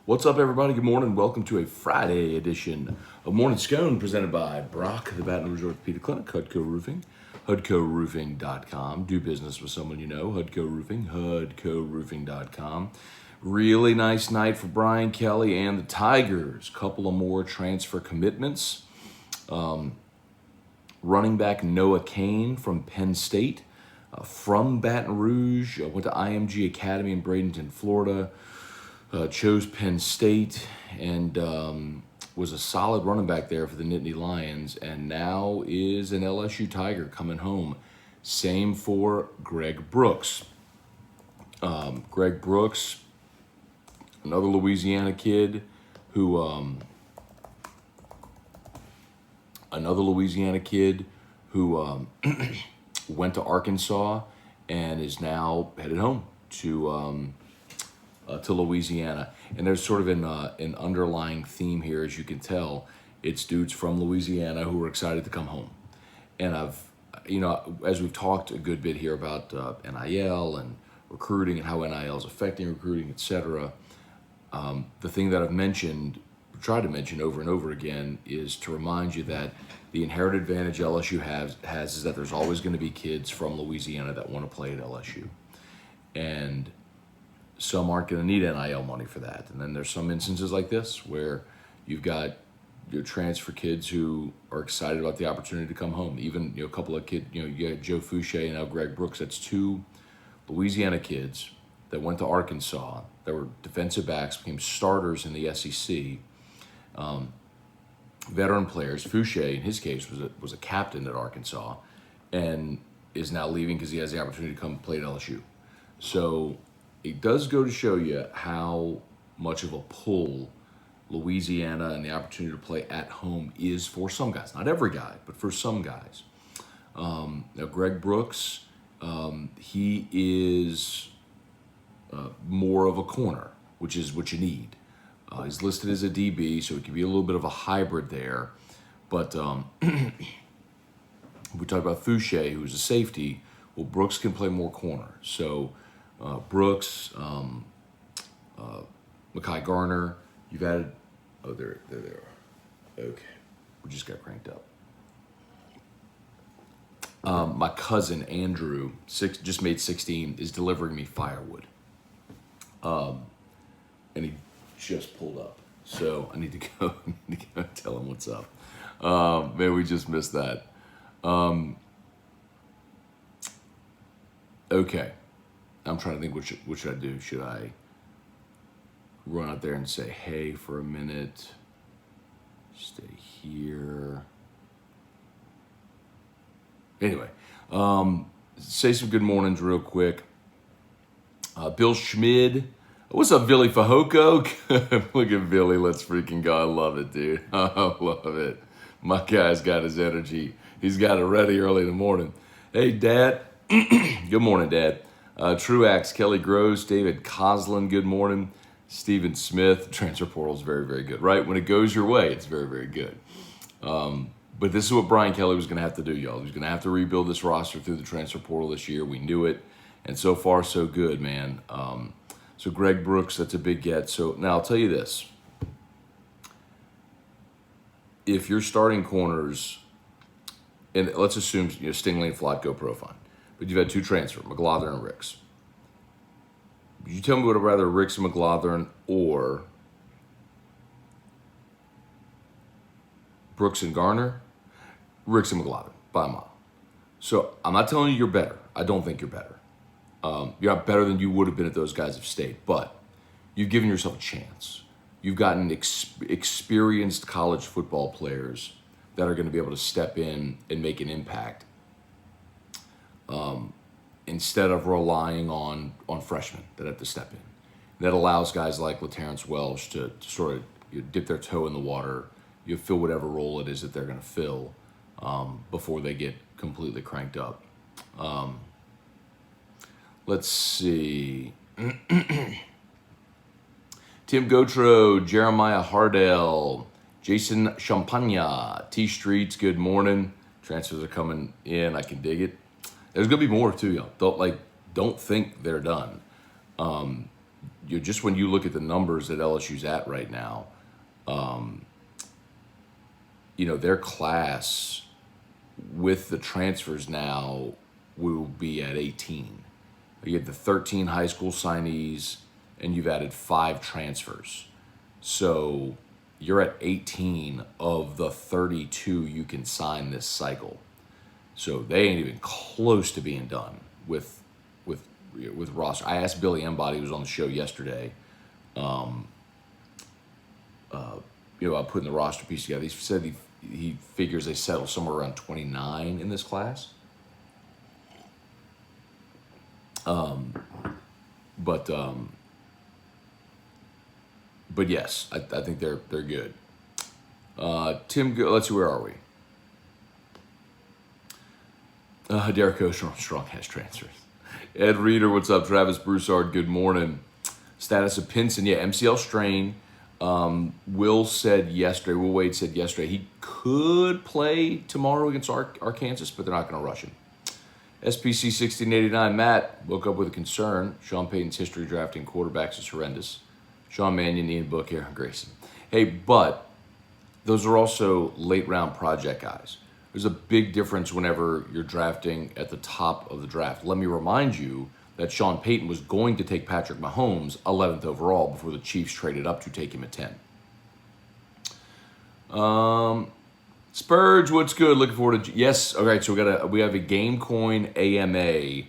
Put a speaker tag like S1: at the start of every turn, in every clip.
S1: What's up, everybody? Good morning. Welcome to a Friday edition of Morning Scone presented by Brock, the Baton Rouge Orthopedic Clinic, Hudco Roofing, HudcoRoofing.com. Do business with someone you know, Hudco Roofing, HudcoRoofing.com. Really nice night for Brian Kelly and the Tigers. Couple of more transfer commitments. Running back Noah Cain from Penn State, from Baton Rouge, went to IMG Academy in Bradenton, Florida. Chose Penn State and was a solid running back there for the Nittany Lions, and now is an LSU Tiger coming home. Same for Greg Brooks. Greg Brooks, another Louisiana kid who went to Arkansas and is now headed home to Louisiana. And there's sort of an underlying theme here, as you can tell. It's dudes from Louisiana who are excited to come home. And as we've talked a good bit here about NIL and recruiting and how NIL is affecting recruiting, etc. The thing that I've tried to mention over and over again is to remind you that the inherent advantage LSU has is that there's always going to be kids from Louisiana that want to play at LSU. And some aren't going to need NIL money for that. And then there's some instances like this where you've got your transfer kids who are excited about the opportunity to come home. Even a couple of kids, you got Joe Fouché and now Greg Brooks. That's two Louisiana kids that went to Arkansas that were defensive backs, became starters in the SEC. Veteran players. Fouché, in his case, was a captain at Arkansas and is now leaving because he has the opportunity to come play at LSU. So it does go to show you how much of a pull Louisiana and the opportunity to play at home is for some guys. Not every guy, but for some guys. Now, Greg Brooks, he is more of a corner, which is what you need. He's listed as a DB, so it could be a little bit of a hybrid there. But we talked about Fouché, who's a safety. Well, Brooks can play more corner. So Brooks, Mekhi Garner, you've added, there they are. Okay, we just got cranked up. My cousin, Andrew, just made 16, is delivering me firewood. And he just pulled up. So I need to go tell him what's up. Man, we just missed that. Okay. I'm trying to think what should I do. Should I run out there and say, hey, for a minute? Stay here. Anyway, say some good mornings real quick. Bill Schmid. What's up, Billy Fajoko? Look at Billy. Let's freaking go. I love it, dude. I love it. My guy's got his energy. He's got it ready early in the morning. Hey, Dad. Good morning, Dad. Truax, Kelly Gross, David Coslin, good morning. Stephen Smith, transfer portal is very, very good, right? When it goes your way, it's very, very good. But this is what Brian Kelly was going to have to do, y'all. He was going to have to rebuild this roster through the transfer portal this year. We knew it. And so far, so good, man. So Greg Brooks, that's a big get. So now I'll tell you this. If you're starting corners, and let's assume Stingley and Flott go pro, fine. But you've had two transfer, McLaughlin and Ricks. You tell me what I'd rather, Ricks and McLaughlin or Brooks and Garner? Ricks and McLaughlin, by a mile. So I'm not telling you you're better. I don't think you're better. You're not better than you would have been if those guys have stayed. But you've given yourself a chance. You've gotten experienced college football players that are going to be able to step in and make an impact. Instead of relying on freshmen that have to step in. That allows guys like LaTerrence Welsh to sort of dip their toe in the water, fill whatever role it is that they're going to fill before they get completely cranked up. Let's see. Tim Gotro, Jeremiah Hardell, Jason Champagne, T Streets, good morning. Transfers are coming in. I can dig it. There's gonna be more too, y'all. Don't think they're done. just when you look at the numbers that LSU's at right now, their class with the transfers now will be at 18. You have the 13 high school signees, and you've added 5 transfers. So you're at 18 of the 32 you can sign this cycle. So they ain't even close to being done with roster. I asked Billy Embody, who was on the show yesterday, about putting the roster piece together. He said he figures they settle somewhere around 29 in this class. But yes, I think they're good. Tim, let's see, where are we? Derek Ostrong has transfers. Ed Reeder, what's up? Travis Broussard, good morning. Status of Pinson, MCL strain. Will Wade said yesterday he could play tomorrow against Arkansas, but they're not going to rush him. SPC 1689, Matt woke up with a concern. Sean Payton's history drafting quarterbacks is horrendous. Sean Mannion, Ian Book, Aaron Grayson. Hey, but those are also late round project guys. There's a big difference whenever you're drafting at the top of the draft. Let me remind you that Sean Payton was going to take Patrick Mahomes 11th overall before the Chiefs traded up to take him at 10. Spurge, what's good? Looking forward to... Yes, all right, so we have a Gamecoin AMA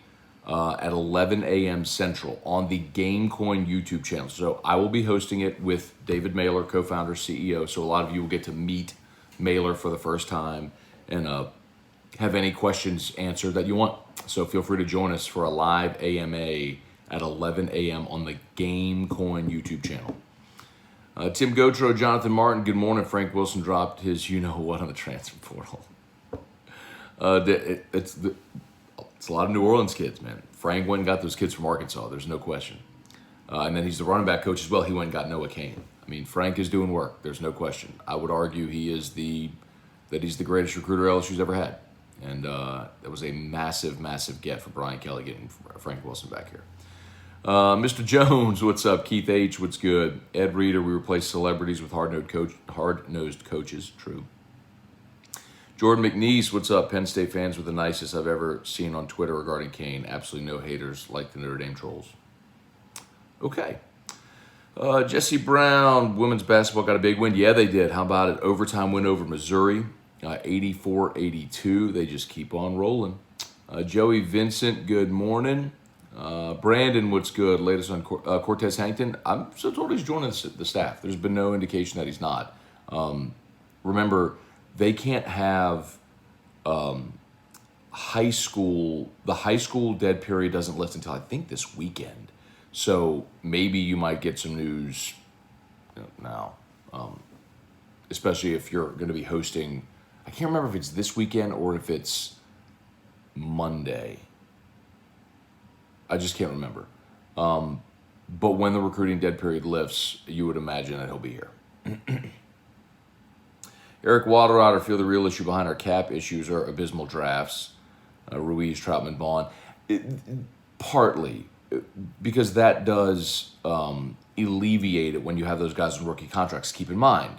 S1: at 11 a.m. Central on the Gamecoin YouTube channel. So I will be hosting it with David Mailer, co-founder, CEO. So a lot of you will get to meet Mailer for the first time and have any questions answered that you want. So feel free to join us for a live AMA at 11 a.m. on the Gamecoin YouTube channel. Tim Gotro, Jonathan Martin, good morning. Frank Wilson dropped his you-know-what on the transfer portal. It's a lot of New Orleans kids, man. Frank went and got those kids from Arkansas. There's no question. And then he's the running back coach as well. He went and got Noah Cain. I mean, Frank is doing work. There's no question. I would argue he's the greatest recruiter LSU's ever had. And that was a massive, massive get for Brian Kelly getting Frank Wilson back here. Mr. Jones, what's up? Keith H., what's good? Ed Reeder, we replace celebrities with hard-nosed coaches. True. Jordan McNeese, what's up? Penn State fans were the nicest I've ever seen on Twitter regarding Cain. Absolutely no haters like the Notre Dame trolls. Okay. Jesse Brown, women's basketball got a big win. Yeah, they did. How about it? Overtime win over Missouri, 84-82. They just keep on rolling. Joey Vincent, good morning. Brandon, what's good? Latest on Cortez Hankton. I'm so told he's joining the staff. There's been no indication that he's not. Remember, they can't have high school. The high school dead period doesn't lift until I think this weekend. So maybe you might get some news now, especially if you're going to be hosting. I can't remember if it's this weekend or if it's Monday. I just can't remember. But when the recruiting dead period lifts, you would imagine that he'll be here. Eric Waterauder, feel the real issue behind our cap issues are abysmal drafts. Ruiz, Troutman, Vaughn. Partly, because that does alleviate it when you have those guys in rookie contracts. Keep in mind,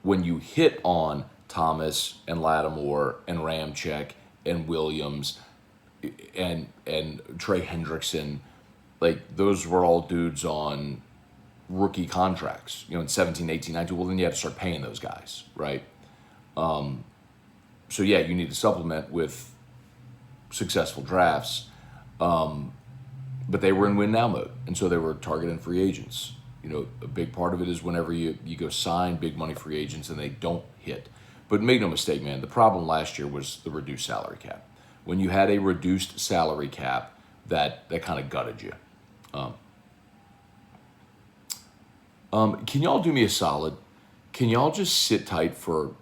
S1: when you hit on Thomas and Lattimore and Ramczyk and Williams and Trey Hendrickson, like those were all dudes on rookie contracts, in 17, 18, 19. Well, then you have to start paying those guys, right? So yeah, you need to supplement with successful drafts. But they were in win now mode, and so they were targeting free agents. A big part of it is whenever you go sign big money free agents and they don't hit. But make no mistake, man, the problem last year was the reduced salary cap. When you had a reduced salary cap, that kind of gutted you. Can y'all do me a solid? Can y'all just sit tight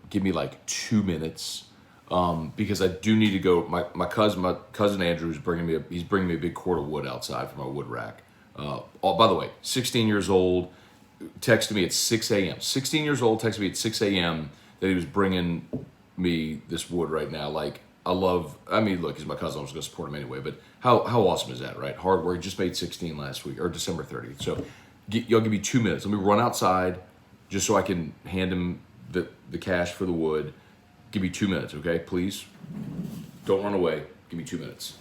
S1: give me like 2 minutes? Because I do need to go. My cousin Andrew is bringing me a big cord of wood outside from my wood rack. By the way, 16 years old, texted me at 6 a.m. 16 years old, texted me at 6 a.m. that he was bringing me this wood right now. Like, look, he's my cousin. I was going to support him anyway. But how awesome is that, right? Hard work. Just made 16 last week, or December 30th. So Y'all give me 2 minutes. Let me run outside just so I can hand him the cash for the wood. Give me 2 minutes, okay? Please. Don't run away. Give me 2 minutes.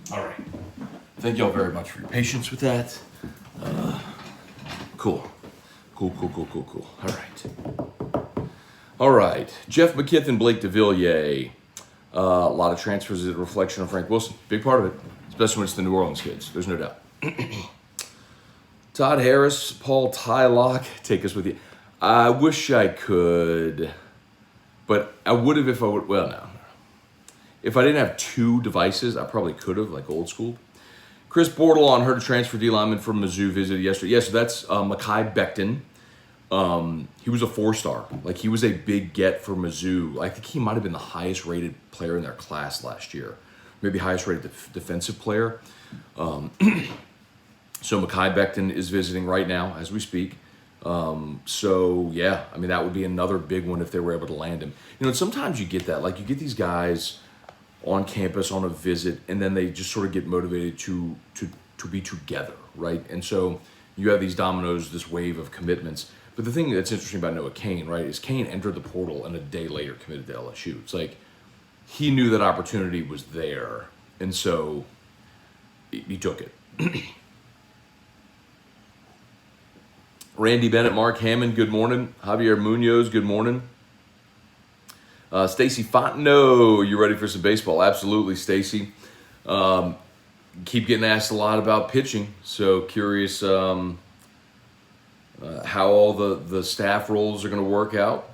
S1: All right. Thank y'all very much for your patience with that. Cool. Cool. All right. Jeff McKithen, Blake DeVilliers. A lot of transfers is a reflection of Frank Wilson. Big part of it, especially when it's the New Orleans kids. There's no doubt. Todd Harris, Paul Tylock, take us with you. I wish I could, but I would have if I would. Well, no. If I didn't have 2 devices, I probably could have, like old school. Chris Bordelon heard a transfer D lineman from Mizzou visited yesterday. Yes, so that's Mekhi Becton. He was a 4-star. Like, he was a big get for Mizzou. I think he might have been the highest rated player in their class last year. Maybe highest rated defensive player. So Mekhi Becton is visiting right now as we speak. So, yeah, I mean, that would be another big one if they were able to land him. You know, and sometimes you get that. Like, you get these guys on campus on a visit, and then they just sort of get motivated to be together, right? And so you have these dominoes, this wave of commitments. But the thing that's interesting about Noah Cain, right, is Cain entered the portal and a day later committed to LSU. It's like he knew that opportunity was there, and so he took it. Randy Bennett, Mark Hammond, good morning. Javier Munoz, good morning. Stacy Fontenot, you ready for some baseball? Absolutely, Stacy. Keep getting asked a lot about pitching, so curious how all the staff roles are going to work out.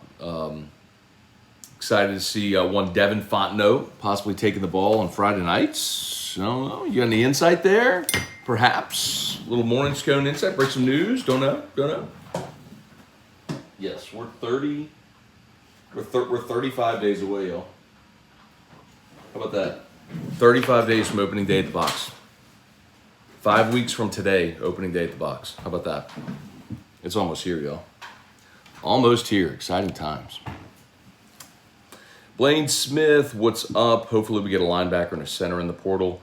S1: Excited to see one Devin Fontenot possibly taking the ball on Friday nights. I don't know. You got any insight there? Perhaps a little morning Scone insight. Break some news. Don't know. Yes, we're 35 days away, y'all. How about that? 35 days from opening day at the box. 5 weeks from today, opening day at the box. How about that? It's almost here, y'all. Almost here. Exciting times. Blaine Smith, what's up? Hopefully we get a linebacker and a center in the portal.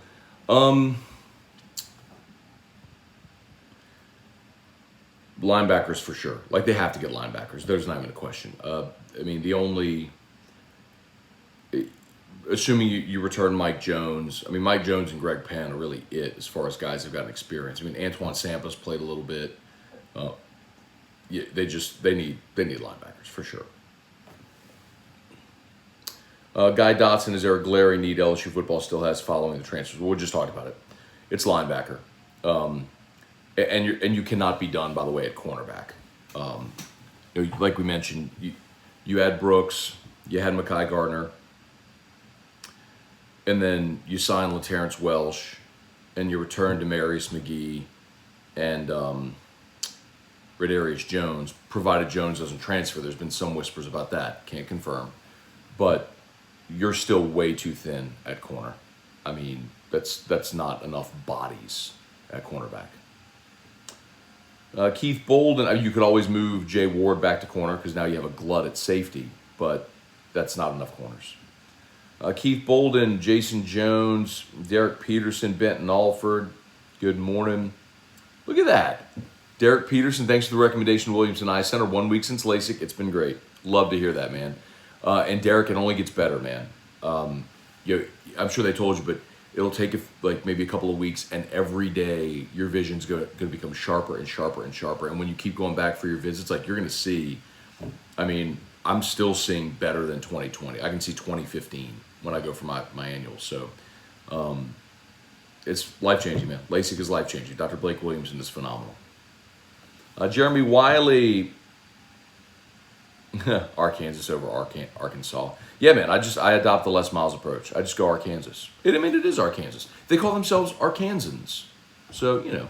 S1: Linebackers for sure. Like, they have to get linebackers. There's not even a question. I mean, the only... Assuming you return Mike Jones. I mean, Mike Jones and Greg Penn are really it as far as guys who've gotten experience. I mean, Antoine Samples played a little bit. Yeah, they need linebackers for sure. Guy Dotson, is there a glaring need LSU football still has following the transfers? Well, we just talked about it. It's linebacker. And you cannot be done, by the way, at cornerback. Like we mentioned, you had Brooks, you had Mekhi Gardner, and then you sign LaTerrence Welsh, and you return Demarius McGee and Redarius Jones, provided Jones doesn't transfer. There's been some whispers about that. Can't confirm. But you're still way too thin at corner. I mean, that's not enough bodies at cornerback. Keith Bolden, you could always move Jay Ward back to corner because now you have a glut at safety, but that's not enough corners. Keith Bolden, Jason Jones, Derek Peterson, Benton Alford, good morning. Look at that. Derek Peterson, thanks for the recommendation. Williamson Eye Center, 1 week since LASIK. It's been great. Love to hear that, man. And Derek, it only gets better, man. I'm sure they told you, but it'll take like maybe a couple of weeks, and every day your vision's going to become sharper and sharper and sharper. And when you keep going back for your visits, like you're going to see, I mean, I'm still seeing better than 2020. I can see 2015 when I go for my annual. So it's life-changing, man. LASIK is life-changing. Dr. Blake Williamson is phenomenal. Jeremy Wiley, Arkansas over Arkansas. Yeah, man, I adopt the Les Miles approach. I just go Arkansas. I mean, it is Arkansas. They call themselves Arkansans. So, you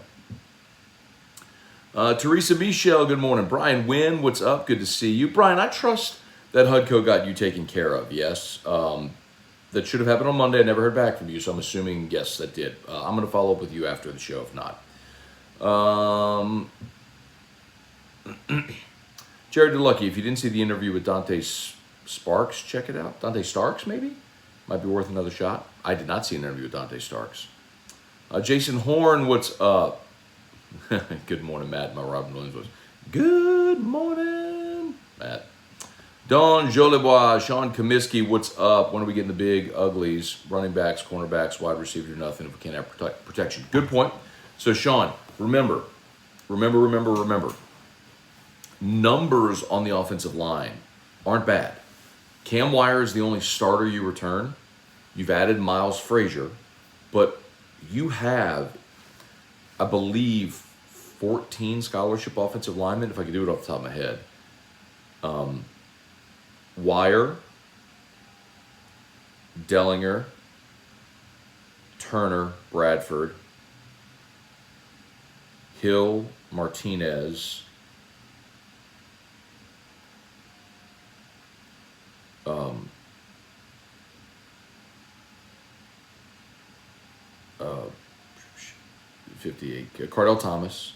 S1: know. Teresa Michelle, good morning. Brian Wynn, what's up? Good to see you. Brian, I trust that HUDCO got you taken care of, yes. That should have happened on Monday. I never heard back from you, so I'm assuming, yes, that did. I'm going to follow up with you after the show, if not. Jared DeLucky, if you didn't see the interview with Dante Sparks, check it out. Dante Starks, maybe? Might be worth another shot. I did not see an interview with Dante Starks. Jason Horn, what's up? Good morning, Matt. My Robin Williams was. Good morning, Matt. Don Jolibois, Sean Comiskey, what's up? When are we getting the big uglies? Running backs, cornerbacks, wide receivers, nothing if we can't have protection. Good point. So, Sean, remember. Numbers on the offensive line aren't bad. Cam Wire is the only starter you return. You've added Miles Frazier, but you have, I believe, 14 scholarship offensive linemen, if I could do it off the top of my head. Wire, Dellinger, Turner, Bradford, Hill, Martinez, uh, 58, Cardell Thomas.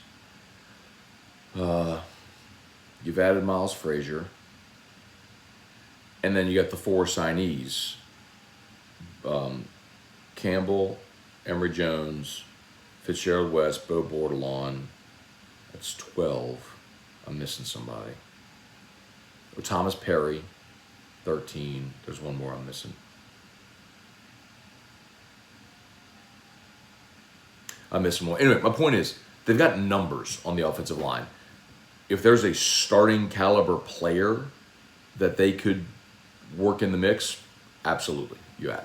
S1: You've added Miles Frazier. And then you got the 4 signees. Campbell, Emory Jones, Fitzgerald West, Bo Bordelon. That's 12. I'm missing somebody. Or Thomas Perry, 13. There's one more I'm missing. I'm missing one. Anyway, my point is, they've got numbers on the offensive line. If there's a starting caliber player that they could work in the mix, absolutely, you add.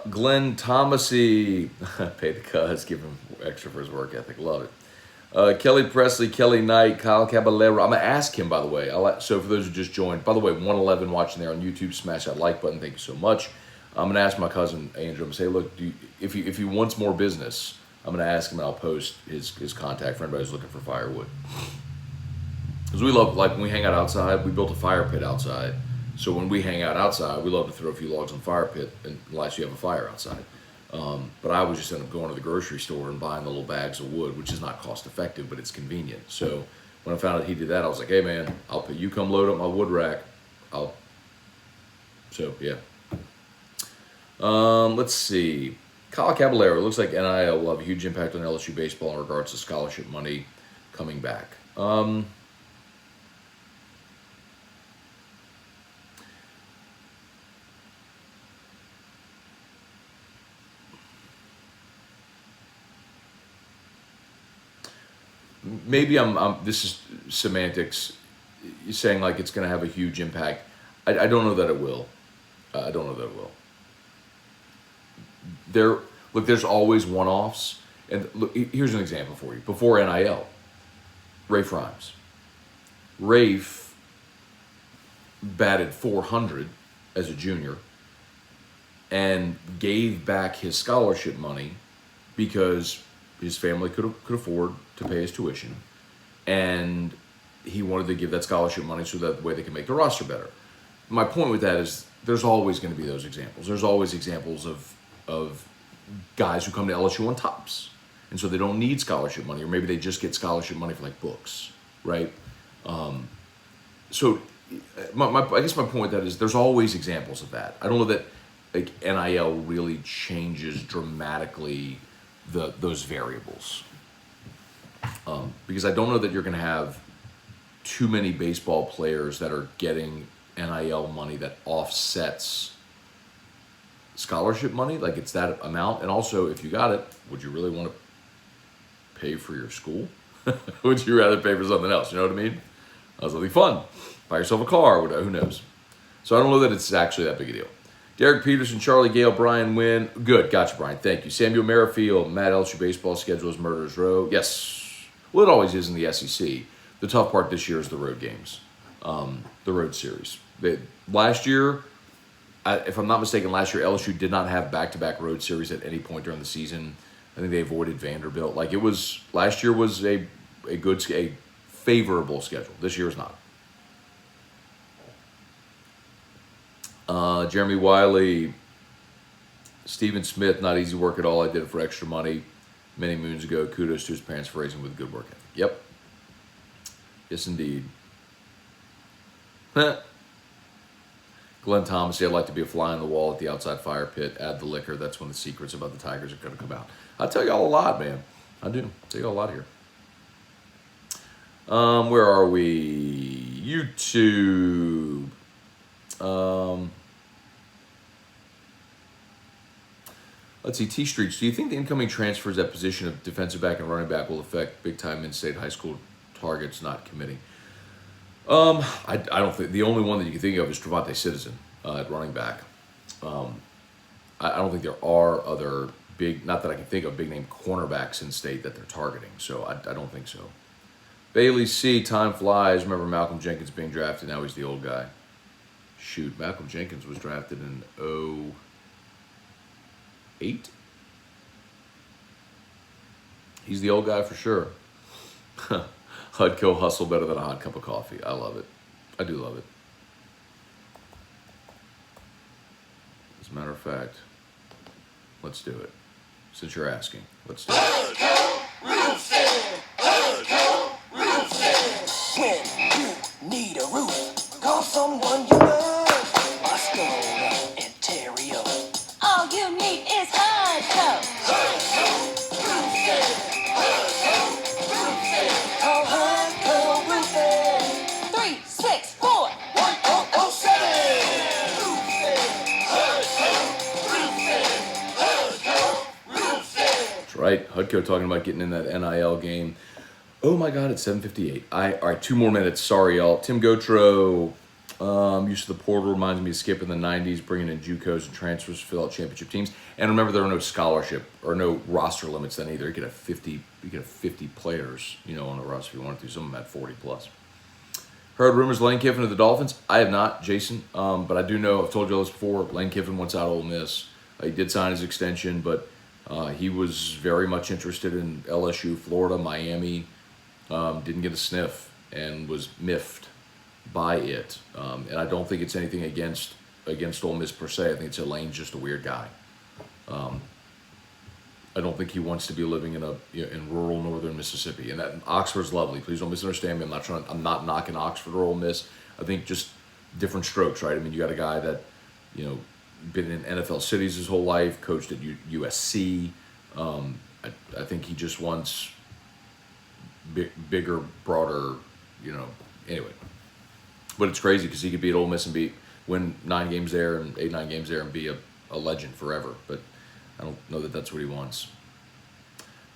S1: Glenn Thomasy, pay the cuz, give him extra for his work ethic, love it. Kelly Presley, Kelly Knight, Kyle Caballero. I'm going to ask him, by the way. So for those who just joined, by the way, 111 watching there on YouTube, smash that like button. Thank you so much. I'm going to ask my cousin Andrew, I'm going to say, look, if he wants more business, I'm going to ask him and I'll post his contact for anybody who's looking for firewood. Because we love, like when we hang out outside, we built a fire pit outside. So when we hang out outside, we love to throw a few logs on the fire pit unless you have a fire outside. But I would just end up going to the grocery store and buying the little bags of wood, which is not cost effective, but it's convenient. So when I found out he did that, I was like, hey man, I'll pay you come load up my wood rack. So yeah. Let's see. Kyle Caballero, looks like NIL will have a huge impact on LSU baseball in regards to scholarship money coming back. Maybe this is semantics. You're saying like it's going to have a huge impact. I don't know that it will. I don't know that it will. There's always one-offs. And look, here's an example for you. Before NIL, Rafe Rhymes. Rafe batted 400 as a junior and gave back his scholarship money because his family could afford to pay his tuition, and he wanted to give that scholarship money so that way they can make the roster better. My point with that is there's always going to be those examples. There's always examples of guys who come to LSU on tops, and so they don't need scholarship money, or maybe they just get scholarship money for like books, right? So I guess my point with that is there's always examples of that. I don't know that like NIL really changes dramatically those variables. Because I don't know that you're going to have too many baseball players that are getting NIL money that offsets scholarship money, like it's that amount. And also, if you got it, would you really want to pay for your school? Would you rather pay for something else? You know what I mean? Something fun. Buy yourself a car, who knows? So I don't know that it's actually that big a deal. Derek Peterson, Charlie Gale, Brian Wynn. Good, gotcha, Brian. Thank you. Samuel Merrifield, Matt LSU baseball schedule is Murderers Row. Yes. Well, it always is in the SEC. The tough part this year is the road games, the road series. Last year, if I'm not mistaken, last year LSU did not have back-to-back road series at any point during the season. I think they avoided Vanderbilt. Like last year was a favorable schedule. This year is not. Jeremy Wiley, Stephen Smith, not easy work at all. I did it for extra money many moons ago. Kudos to his parents for raising with good work ethic. Yep. Yes, indeed. Glenn Thomas, I'd like to be a fly on the wall at the outside fire pit. Add the liquor. That's when the secrets about the Tigers are going to come out. I tell y'all a lot, man. I do. I tell y'all a lot here. Where are we? YouTube. Let's see, T Streets. Do you think the incoming transfers at position of defensive back and running back will affect big-time in-state high school targets not committing? I don't think. The only one that you can think of is Trevante Citizen at running back. I don't think there are other big, not that I can think of, big-name cornerbacks in state that they're targeting. So I don't think so. Bailey C. Time flies. Remember Malcolm Jenkins being drafted. Now he's the old guy. Shoot, Malcolm Jenkins was drafted in 2008. He's the old guy for sure. Hudco hustle better than a hot cup of coffee. I love it. I do love it. As a matter of fact, let's do it. Since you're asking, let's do it.
S2: Hudco Roofing! Hudco Roofing! When you need a roof, call someone you love. Scone and Terrio.
S3: All you need is Hudco.
S2: Hudco Roofing! Hudco Roofing! Call Hudco Roofing!
S3: 364-1007.
S2: Roofing! Hudco Roofing! Hudco Roofing!
S1: That's right. Hudco talking about getting in that NIL game. Oh my God, it's 7:58. All right, 2 more minutes. Sorry, y'all. Tim Gotro. Use of the portal reminds me of Skip in the 90s, bringing in JUCOs and transfers to fill out championship teams. And remember, there are no scholarship or no roster limits then either. You could have 50. You could have 50 players, on a roster if you wanted to. Some of them had 40 plus. Heard rumors Lane Kiffin of the Dolphins. I have not, Jason, but I do know. I've told you all this before. Lane Kiffin wants out of Ole Miss. He did sign his extension, but he was very much interested in LSU, Florida, Miami. Didn't get a sniff and was miffed by it, and I don't think it's anything against Ole Miss per se. I think Lane's just a weird guy. I don't think he wants to be living in rural northern Mississippi. And that Oxford's lovely. Please don't misunderstand me. I'm not knocking Oxford or Ole Miss. I think just different strokes, right? I mean, you got a guy that been in NFL cities his whole life, coached at USC. I think he just wants bigger, broader, Anyway. But it's crazy because he could be at Ole Miss and win 9 games there and 8-9 games there and be a legend forever. But I don't know that that's what he wants.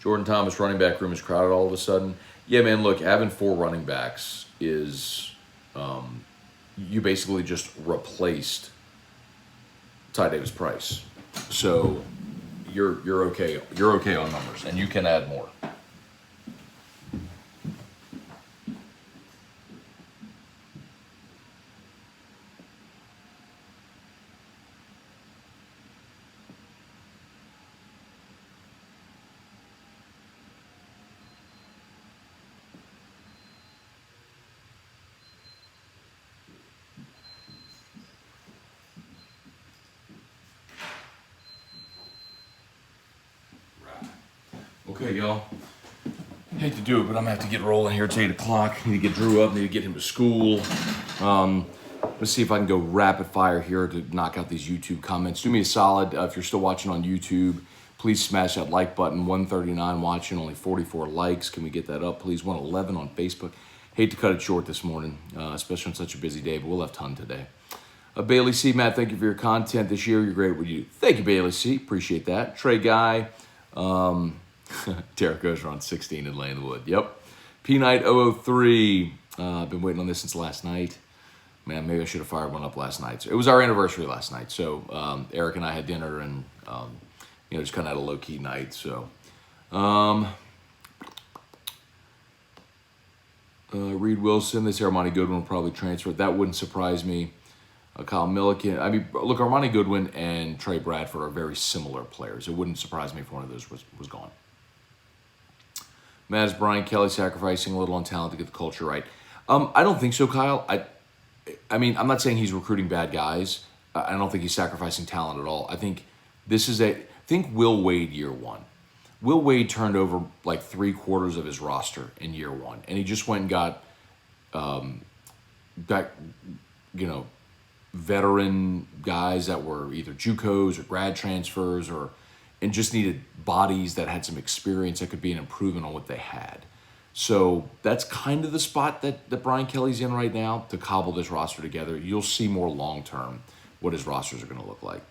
S1: Jordan Thomas, running back room is crowded all of a sudden. Yeah, man, look, having 4 running backs is you basically just replaced Ty Davis Price. So you're okay. You're okay on numbers, and you can add more. Okay, y'all. Hate to do it, but I'm gonna have to get rolling here. It's 8 o'clock. Need to get Drew up. Need to get him to school. Let's see if I can go rapid fire here to knock out these YouTube comments. Do me a solid if you're still watching on YouTube. Please Please smash that like button. 139 watching, only 44 likes. Can we get that up, please? 111 on Facebook. Hate to cut it short this morning, especially on such a busy day, but we'll have ton today. Bailey C. Matt, thank you for your content this year. You're great at what you do. Thank you, Bailey C. Appreciate that. Trey Guy. Derek Ozer on 16 in Lane Wood. Yep. P Night 003. I've been waiting on this since last night. Man, maybe I should have fired one up last night. So it was our anniversary last night. So Eric and I had dinner and, just kind of had a low-key night. So Reed Wilson, they say Armani Goodwin will probably transfer. That wouldn't surprise me. Kyle Milliken. I mean, look, Armani Goodwin and Trey Bradford are very similar players. It wouldn't surprise me if one of those was gone. Matt, is Brian Kelly sacrificing a little on talent to get the culture right? I don't think so, Kyle. I mean, I'm not saying he's recruiting bad guys. I don't think he's sacrificing talent at all. I think think Will Wade year one. Will Wade turned over like 3/4 of his roster in year one, and he just went and got veteran guys that were either JUCOs or grad transfers and just needed bodies that had some experience that could be an improvement on what they had. So that's kind of the spot that Brian Kelly's in right now to cobble this roster together. You'll see more long-term what his rosters are going to look like.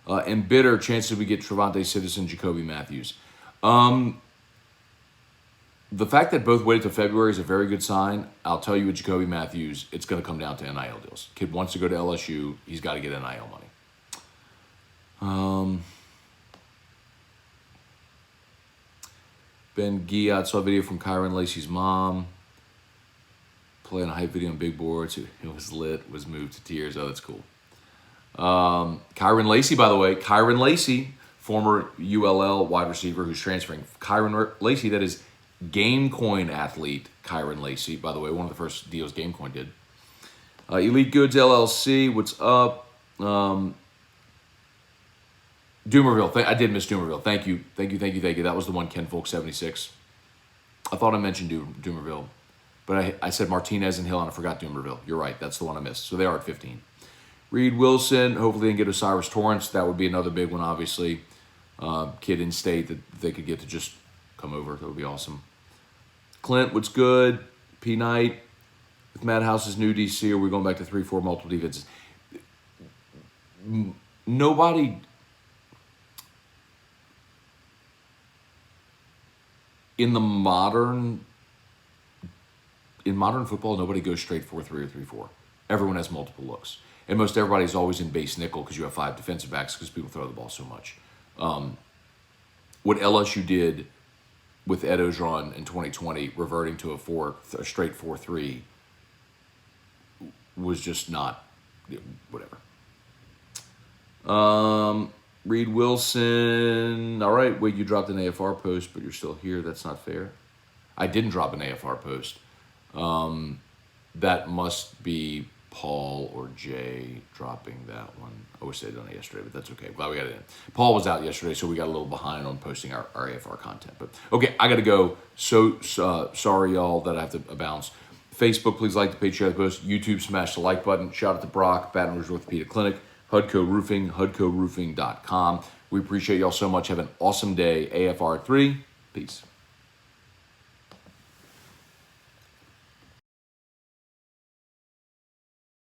S1: And bitter chances we get Trevante Citizen, Jacoby Matthews. The fact that both waited till February is a very good sign. I'll tell you with Jacoby Matthews, it's going to come down to NIL deals. Kid wants to go to LSU. He's got to get NIL money. Ben Giat saw a video from Kyron Lacey's mom playing a hype video on big boards. It was lit, was moved to tears. Oh, that's cool. Kyron Lacey, by the way, Kyron Lacey, former ULL wide receiver who's transferring. Kyron Lacey, that is GameCoin athlete Kyron Lacey. By the way, one of the first deals GameCoin did. Elite Goods LLC, what's up? Doomerville, I did miss Doomerville. Thank you. That was the one, Ken Folk 76. I thought I mentioned Doomerville, but I said Martinez and Hill, and I forgot Doomerville. You're right, that's the one I missed. So they are at 15. Reed Wilson, hopefully they can get Osiris Torrance. That would be another big one, obviously. Kid in state that they could get to just come over. That would be awesome. Clint, what's good? P. Knight, with Matt House's new DC, are we going back to 3-4 multiple defenses? Nobody... In modern football, nobody goes straight 4-3 or 3-4. Everyone has multiple looks. And most everybody's always in base nickel because you have 5 defensive backs because people throw the ball so much. What LSU did with Ed Ogeron in 2020, reverting to a straight 4-3, was just not, whatever. Reed Wilson. All right, wait, you dropped an AFR post, but you're still here. That's not fair. I didn't drop an AFR post. That must be Paul or Jay dropping that one. I wish they'd done it yesterday, but that's okay. Glad we got it in. Paul was out yesterday, so we got a little behind on posting our AFR content. But okay, I got to go. So sorry, y'all, that I have to bounce. Facebook, please like the page, share the post. YouTube, smash the like button. Shout out to Brock, Baton Rouge Orthopedic Clinic. Hudco Roofing, HudcoRoofing.com. We appreciate y'all so much. Have an awesome day. AFR 3. Peace.